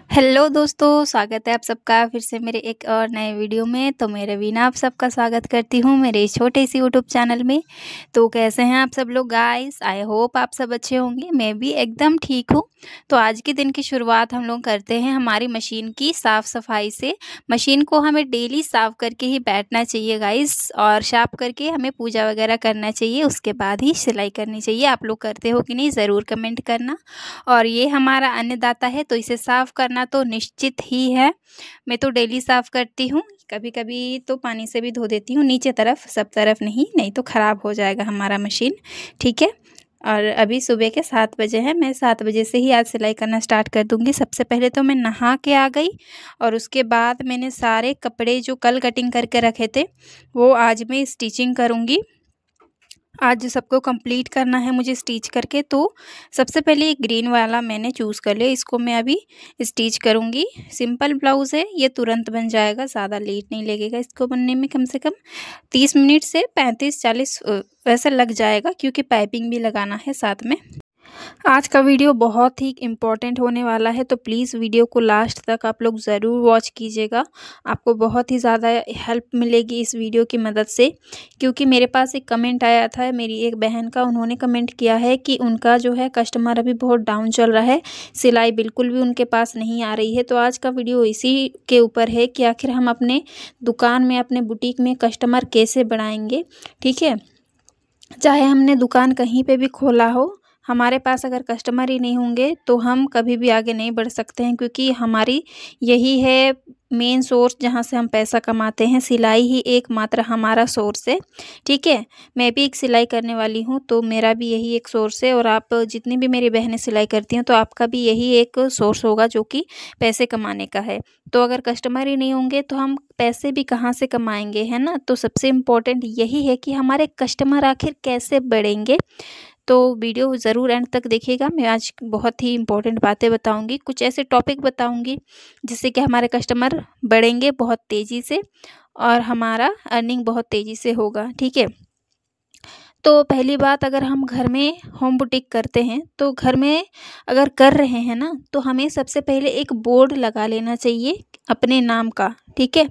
Hello दोस्तों, स्वागत है आप सबका फिर से मेरे एक और नए वीडियो में। तो मैं रवीना आप सबका स्वागत करती हूँ मेरे इस छोटे सी यूट्यूब चैनल में। तो कैसे हैं आप सब लोग गाइस? आई होप आप सब अच्छे होंगे। मैं भी एकदम ठीक हूँ। तो आज के दिन की शुरुआत हम लोग करते हैं हमारी मशीन की साफ़ सफाई से। मशीन को हमें डेली साफ़ करके ही बैठना चाहिए गाइस, और साफ़ करके हमें पूजा वगैरह करना चाहिए, उसके बाद ही सिलाई करनी चाहिए। आप लोग करते हो कि नहीं, ज़रूर कमेंट करना। और ये हमारा अन्नदाता है तो इसे साफ़ करना तो निश्चित ही है। मैं तो डेली साफ़ करती हूँ, कभी-कभी तो पानी से भी धो देती हूँ नीचे तरफ, सब तरफ नहीं तो ख़राब हो जाएगा हमारा मशीन, ठीक है। और अभी सुबह के 7 बजे हैं, मैं 7 बजे से ही आज सिलाई करना स्टार्ट कर दूँगी। सबसे पहले तो मैं नहा के आ गई और उसके बाद मैंने सारे कपड़े जो कल कटिंग करके रखे थे, वो आज मैं स्टिचिंग करूँगी। आज सबको कंप्लीट करना है मुझे स्टिच करके। तो सबसे पहले ये ग्रीन वाला मैंने चूज़ कर लिया, इसको मैं अभी स्टिच करूँगी। सिंपल ब्लाउज़ है, ये तुरंत बन जाएगा, ज़्यादा लेट नहीं लगेगा इसको बनने में। कम से कम 30 मिनट से 35-40 वैसे लग जाएगा, क्योंकि पाइपिंग भी लगाना है साथ में। आज का वीडियो बहुत ही इम्पोर्टेंट होने वाला है, तो प्लीज़ वीडियो को लास्ट तक आप लोग ज़रूर वॉच कीजिएगा। आपको बहुत ही ज़्यादा हेल्प मिलेगी इस वीडियो की मदद से, क्योंकि मेरे पास एक कमेंट आया था मेरी एक बहन का। उन्होंने कमेंट किया है कि उनका जो है कस्टमर अभी बहुत डाउन चल रहा है, सिलाई बिल्कुल भी उनके पास नहीं आ रही है। तो आज का वीडियो इसी के ऊपर है कि आखिर हम अपने दुकान में, अपने बुटीक में कस्टमर कैसे बढ़ाएंगे, ठीक है। चाहे हमने दुकान कहीं पे भी खोला हो, हमारे पास अगर कस्टमर ही नहीं होंगे तो हम कभी भी आगे नहीं बढ़ सकते हैं, क्योंकि हमारी यही है मेन सोर्स जहाँ से हम पैसा कमाते हैं। सिलाई ही एकमात्र हमारा सोर्स है, ठीक है। मैं भी एक सिलाई करने वाली हूँ, तो मेरा भी यही एक सोर्स है। और आप जितनी भी मेरी बहनें सिलाई करती हैं तो आपका भी यही एक सोर्स होगा जो कि पैसे कमाने का है। तो अगर कस्टमर ही नहीं होंगे तो हम पैसे भी कहाँ से कमाएंगे, है ना। तो सबसे इम्पोर्टेंट यही है कि हमारे कस्टमर आखिर कैसे बढ़ेंगे। तो वीडियो ज़रूर एंड तक देखिएगा। मैं आज बहुत ही इम्पोर्टेंट बातें बताऊंगी, कुछ ऐसे टॉपिक बताऊंगी जिससे कि हमारे कस्टमर बढ़ेंगे बहुत तेज़ी से और हमारा अर्निंग बहुत तेज़ी से होगा, ठीक है। तो पहली बात, अगर हम घर में होम बुटीक करते हैं तो घर में अगर कर रहे हैं ना, तो हमें सबसे पहले एक बोर्ड लगा लेना चाहिए अपने नाम का, ठीक है।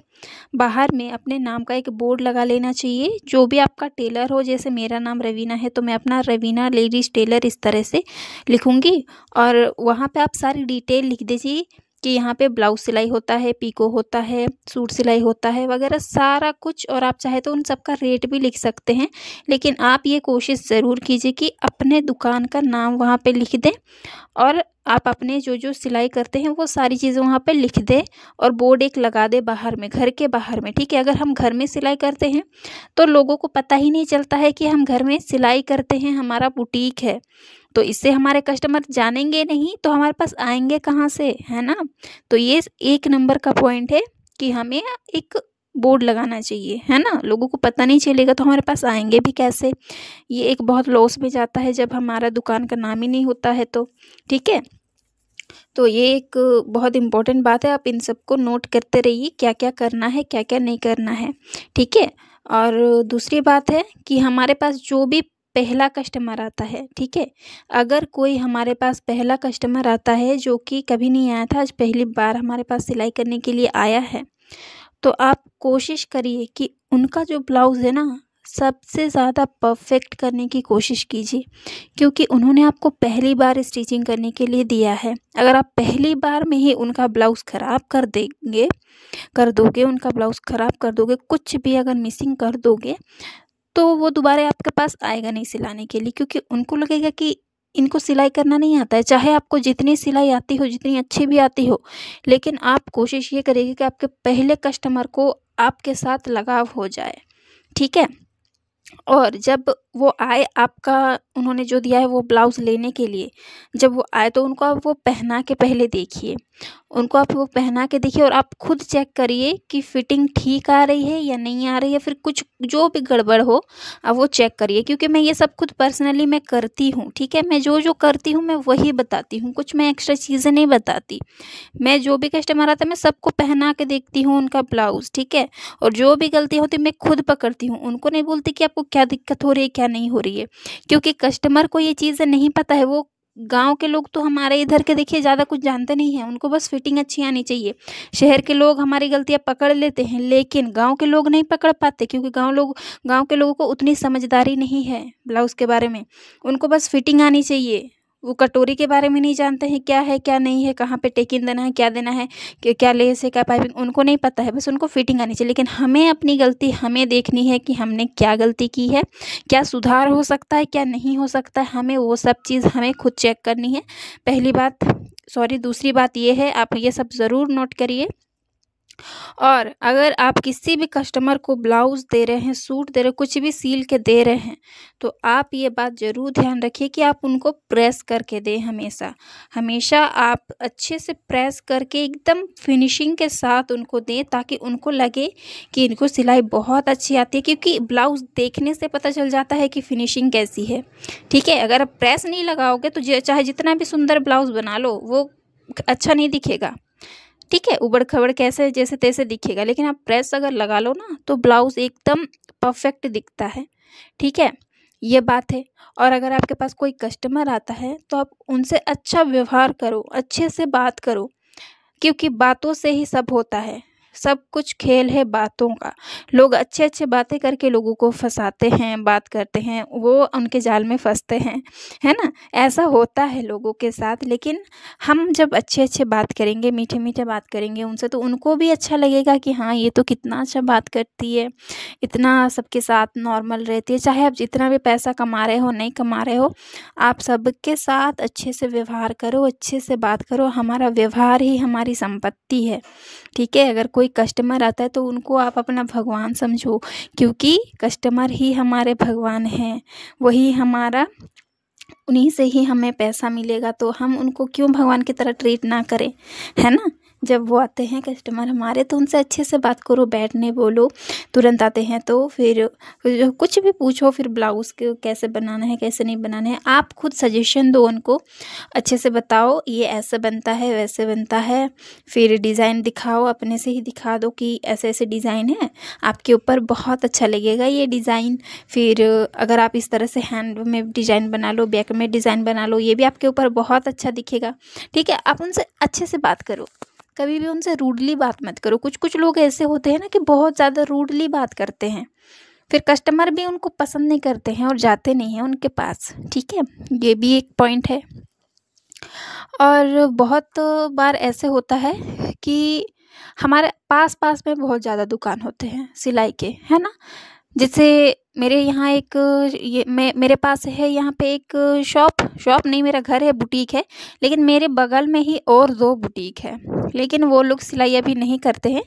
बाहर में अपने नाम का एक बोर्ड लगा लेना चाहिए। जो भी आपका टेलर हो, जैसे मेरा नाम रवीना है तो मैं अपना रवीना लेडीज़ टेलर इस तरह से लिखूँगी, और वहाँ पे आप सारी डिटेल लिख दीजिए कि यहाँ पे ब्लाउज सिलाई होता है, पीको होता है, सूट सिलाई होता है वगैरह सारा कुछ। और आप चाहे तो उन सब का रेट भी लिख सकते हैं, लेकिन आप ये कोशिश ज़रूर कीजिए कि अपने दुकान का नाम वहाँ पे लिख दें, और आप अपने जो जो सिलाई करते हैं वो सारी चीज़ें वहाँ पे लिख दें, और बोर्ड एक लगा दें बाहर में, घर के बाहर में, ठीक है। अगर हम घर में सिलाई करते हैं तो लोगों को पता ही नहीं चलता है कि हम घर में सिलाई करते हैं, हमारा बुटीक है। तो इससे हमारे कस्टमर जानेंगे नहीं तो हमारे पास आएंगे कहाँ से, है ना। तो ये एक नंबर का पॉइंट है कि हमें एक बोर्ड लगाना चाहिए, है ना। लोगों को पता नहीं चलेगा तो हमारे पास आएंगे भी कैसे। ये एक बहुत लॉस में जाता है जब हमारा दुकान का नाम ही नहीं होता है तो, ठीक है। तो ये एक बहुत इम्पोर्टेंट बात है, आप इन सबको नोट करते रहिए, क्या क्या करना है क्या क्या नहीं करना है, ठीक है। और दूसरी बात है कि हमारे पास जो भी पहला कस्टमर आता है, ठीक है। अगर कोई हमारे पास पहला कस्टमर आता है जो कि कभी नहीं आया था, आज पहली बार हमारे पास सिलाई करने के लिए आया है, तो आप कोशिश करिए कि उनका जो ब्लाउज़ है ना, सबसे ज़्यादा परफेक्ट करने की कोशिश कीजिए, क्योंकि उन्होंने आपको पहली बार स्टिचिंग करने के लिए दिया है। अगर आप पहली बार में ही उनका ब्लाउज़ ख़राब कर दोगे, उनका ब्लाउज़ ख़राब कर दोगे, कुछ भी अगर मिसिंग कर दोगे, तो वो दोबारा आपके पास आएगा नहीं सिलाने के लिए, क्योंकि उनको लगेगा कि इनको सिलाई करना नहीं आता है। चाहे आपको जितनी सिलाई आती हो, जितनी अच्छी भी आती हो, लेकिन आप कोशिश ये करिए कि आपके पहले कस्टमर को आपके साथ लगाव हो जाए, ठीक है। और जब वो आए, आपका उन्होंने जो दिया है वो ब्लाउज़ लेने के लिए, जब वो आए तो उनको आप वो पहना के पहले देखिए, उनको आप वो पहना के देखिए, और आप खुद चेक करिए कि फिटिंग ठीक आ रही है या नहीं आ रही है, फिर कुछ जो भी गड़बड़ हो आप वो चेक करिए। क्योंकि मैं ये सब खुद पर्सनली मैं करती हूँ, ठीक है। मैं जो जो करती हूँ मैं वही बताती हूँ, कुछ मैं एक्स्ट्रा चीज़ें नहीं बताती। मैं जो भी कस्टमर आता है मैं सबको पहना के देखती हूँ उनका ब्लाउज़, ठीक है। और जो भी गलती होती है मैं खुद पकड़ती हूँ, उनको नहीं बोलती कि आपको क्या दिक्कत हो रही है क्या नहीं हो रही है, क्योंकि कस्टमर को ये चीज़ें नहीं पता है। वो गांव के लोग तो हमारे इधर के देखिए ज़्यादा कुछ जानते नहीं हैं, उनको बस फिटिंग अच्छी आनी चाहिए। शहर के लोग हमारी गलतियाँ पकड़ लेते हैं, लेकिन गांव के लोग नहीं पकड़ पाते, क्योंकि गांव के लोगों को उतनी समझदारी नहीं है ब्लाउज़ के बारे में। उनको बस फिटिंग आनी चाहिए। वो कटोरी के बारे में नहीं जानते हैं, क्या है क्या नहीं है, कहाँ पे टेकिंग देना है, क्या देना है, कि क्या लेस है, क्या पाइपिंग, उनको नहीं पता है। बस उनको फिटिंग आनी चाहिए। लेकिन हमें अपनी गलती हमें देखनी है कि हमने क्या गलती की है, क्या सुधार हो सकता है, क्या नहीं हो सकता है, हमें वो सब चीज़ हमें खुद चेक करनी है। पहली बात, सॉरी, दूसरी बात ये है, आप ये सब ज़रूर नोट करिए। और अगर आप किसी भी कस्टमर को ब्लाउज़ दे रहे हैं, सूट दे रहे हैं, कुछ भी सील के दे रहे हैं, तो आप ये बात ज़रूर ध्यान रखिए कि आप उनको प्रेस करके दें। हमेशा हमेशा आप अच्छे से प्रेस करके एकदम फिनिशिंग के साथ उनको दें, ताकि उनको लगे कि इनको सिलाई बहुत अच्छी आती है। क्योंकि ब्लाउज़ देखने से पता चल जाता है कि फिनिशिंग कैसी है। ठीक है, अगर आप प्रेस नहीं लगाओगे तो चाहे जितना भी सुंदर ब्लाउज़ बना लो, वो अच्छा नहीं दिखेगा। ठीक है, उबड़ खबड़ कैसे जैसे तैसे दिखेगा। लेकिन आप प्रेस अगर लगा लो ना, तो ब्लाउज़ एकदम परफेक्ट दिखता है। ठीक है, ये बात है। और अगर आपके पास कोई कस्टमर आता है, तो आप उनसे अच्छा व्यवहार करो, अच्छे से बात करो, क्योंकि बातों से ही सब होता है। सब कुछ खेल है बातों का। लोग अच्छे अच्छे बातें करके लोगों को फंसाते हैं, बात करते हैं, वो उनके जाल में फंसते हैं, है ना। ऐसा होता है लोगों के साथ। लेकिन हम जब अच्छे अच्छे बात करेंगे, मीठे मीठे बात करेंगे उनसे, तो उनको भी अच्छा लगेगा कि हाँ, ये तो कितना अच्छा बात करती है, इतना सबके साथ नॉर्मल रहती है। चाहे आप जितना भी पैसा कमा रहे हो, नहीं कमा रहे हो, आप सबके साथ अच्छे से व्यवहार करो, अच्छे से बात करो। हमारा व्यवहार ही हमारी संपत्ति है। ठीक है, अगर कोई कस्टमर आता है तो उनको आप अपना भगवान समझो, क्योंकि कस्टमर ही हमारे भगवान हैं। वही हमारा, उन्हीं से ही हमें पैसा मिलेगा, तो हम उनको क्यों भगवान की तरह ट्रीट ना करें, है ना। जब वो आते हैं कस्टमर हमारे, तो उनसे अच्छे से बात करो, बैठने बोलो। तुरंत आते हैं तो फिर कुछ भी पूछो, फिर ब्लाउज़ को कैसे बनाना है, कैसे नहीं बनाना है, आप खुद सजेशन दो उनको। अच्छे से बताओ, ये ऐसे बनता है, वैसे बनता है। फिर डिज़ाइन दिखाओ, अपने से ही दिखा दो कि ऐसे ऐसे डिज़ाइन है, आपके ऊपर बहुत अच्छा लगेगा ये डिज़ाइन। फिर अगर आप इस तरह से हैंड में डिज़ाइन बना लो, बैक में डिज़ाइन बना लो, ये भी आपके ऊपर बहुत अच्छा दिखेगा। ठीक है, आप उनसे अच्छे से बात करो, कभी भी उनसे रूडली बात मत करो। कुछ कुछ लोग ऐसे होते हैं ना कि बहुत ज़्यादा रूडली बात करते हैं, फिर कस्टमर भी उनको पसंद नहीं करते हैं और जाते नहीं हैं उनके पास। ठीक है, ये भी एक पॉइंट है। और बहुत बार ऐसे होता है कि हमारे पास पास में बहुत ज़्यादा दुकान होते हैं सिलाई के, है ना। जैसे मेरे यहाँ एक, ये मेरे पास है यहाँ पे एक शॉप नहीं, मेरा घर है, बुटीक है। लेकिन मेरे बगल में ही और 2 बुटीक है, लेकिन वो लोग सिलाई अभी नहीं करते हैं।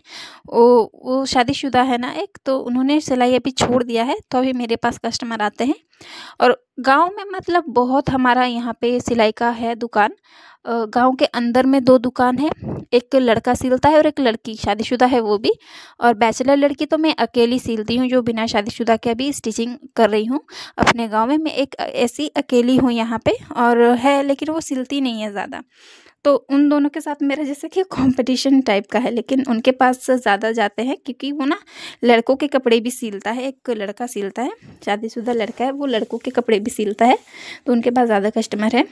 वो शादीशुदा है ना एक, तो उन्होंने सिलाई अभी छोड़ दिया है, तो अभी मेरे पास कस्टमर आते हैं। और गांव में मतलब बहुत हमारा यहाँ पे सिलाई का है दुकान। गांव के अंदर में 2 दुकान है, एक लड़का सिलता है और एक लड़की, शादीशुदा है वो भी। और बैचलर लड़की तो मैं अकेली सिलती हूँ, जो बिना शादीशुदा के अभी स्टिचिंग कर रही हूँ अपने गांव में। मैं एक ऐसी अकेली हूँ यहाँ पे, और है, लेकिन वो सिलती नहीं है ज़्यादा। तो उन दोनों के साथ मेरा जैसे कि कंपटीशन टाइप का है, लेकिन उनके पास ज़्यादा जाते हैं, क्योंकि वो ना लड़कों के कपड़े भी सिलता है। एक लड़का सिलता है, शादीशुदा लड़का है, वो लड़कों के कपड़े भी सिलता है, तो उनके पास ज़्यादा कस्टमर है।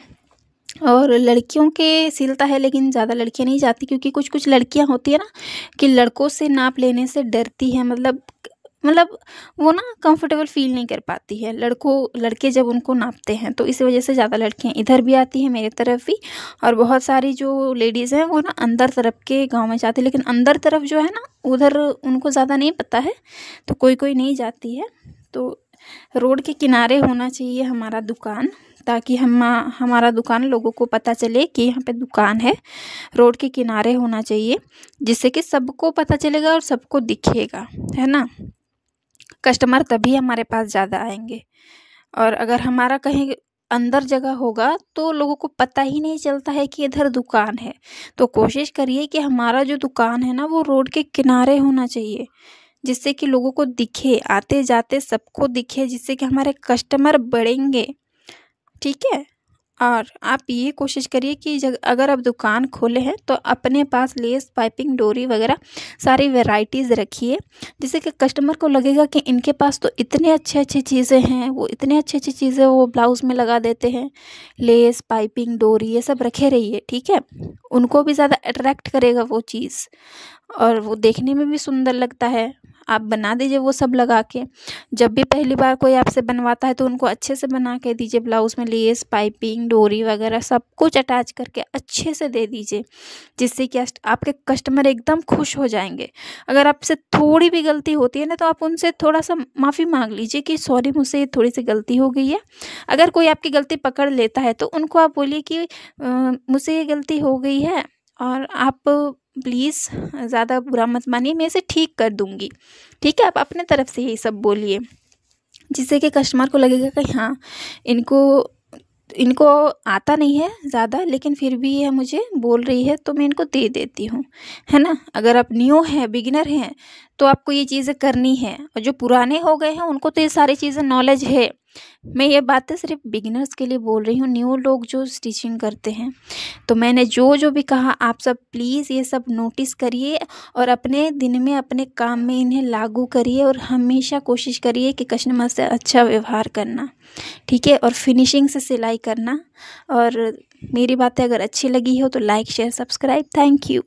और लड़कियों के सिलता है, लेकिन ज़्यादा लड़कियां नहीं जाती, क्योंकि कुछ कुछ लड़कियां होती है ना कि लड़कों से नाप लेने से डरती हैं। मतलब वो ना कंफर्टेबल फील नहीं कर पाती है लड़के जब उनको नापते हैं, तो इस वजह से ज़्यादा लड़कियां इधर भी आती हैं, मेरे तरफ भी। और बहुत सारी जो लेडीज़ हैं वो ना अंदर तरफ के गांव में जाती है, लेकिन अंदर तरफ जो है ना, उधर उनको ज़्यादा नहीं पता है, तो कोई कोई नहीं जाती है। तो रोड के किनारे होना चाहिए हमारा दुकान, ताकि हमारा दुकान लोगों को पता चले कि यहाँ पे दुकान है। रोड के किनारे होना चाहिए, जिससे कि सबको पता चलेगा और सबको दिखेगा, है ना। कस्टमर तभी हमारे पास ज़्यादा आएंगे। और अगर हमारा कहीं अंदर जगह होगा, तो लोगों को पता ही नहीं चलता है कि इधर दुकान है। तो कोशिश करिए कि हमारा जो दुकान है ना, वो रोड के किनारे होना चाहिए, जिससे कि लोगों को दिखे, आते जाते सबको दिखे, जिससे कि हमारे कस्टमर बढ़ेंगे। ठीक है, और आप ये कोशिश करिए कि अगर आप दुकान खोले हैं तो अपने पास लेस, पाइपिंग, डोरी वगैरह सारी वैरायटीज़ रखिए, जिससे कि कस्टमर को लगेगा कि इनके पास तो इतने अच्छे अच्छी चीज़ें हैं, वो इतने अच्छी अच्छी चीज़ें वो ब्लाउज़ में लगा देते हैं। लेस, पाइपिंग, डोरी ये सब रखे रहिए, ठीक है। उनको भी ज़्यादा अट्रैक्ट करेगा वो चीज़, और वो देखने में भी सुंदर लगता है। आप बना दीजिए वो सब लगा के। जब भी पहली बार कोई आपसे बनवाता है तो उनको अच्छे से बना के दीजिए, ब्लाउज़ में लेस, पाइपिंग, डोरी वगैरह सब कुछ अटैच करके अच्छे से दे दीजिए, जिससे कि आपके कस्टमर एकदम खुश हो जाएंगे। अगर आपसे थोड़ी भी गलती होती है ना, तो आप उनसे थोड़ा सा माफ़ी मांग लीजिए कि सॉरी, मुझसे ये थोड़ी सी गलती हो गई है। अगर कोई आपकी गलती पकड़ लेता है तो उनको आप बोलिए कि मुझसे ये गलती हो गई है और आप प्लीज़ ज़्यादा बुरा मत मानिए, मैं इसे ठीक कर दूँगी, ठीक है। आप अपने तरफ से यही सब बोलिए, जिससे कि कस्टमर को लगेगा कि हाँ, इनको इनको आता नहीं है ज़्यादा, लेकिन फिर भी ये मुझे बोल रही है तो मैं इनको दे देती हूँ, है ना। अगर आप न्यू हैं, बिगिनर हैं, तो आपको ये चीज़ें करनी है, और जो पुराने हो गए हैं उनको तो ये सारी चीज़ें नॉलेज है। मैं ये बातें सिर्फ बिगिनर्स के लिए बोल रही हूँ, न्यू लोग जो स्टिचिंग करते हैं। तो मैंने जो जो भी कहा, आप सब प्लीज़ ये सब नोटिस करिए और अपने दिन में, अपने काम में इन्हें लागू करिए, और हमेशा कोशिश करिए कि कस्टमर से अच्छा व्यवहार करना, ठीक है, और फिनिशिंग से सिलाई करना। और मेरी बातें अगर अच्छी लगी हो तो like, share, subscribe. Thank you.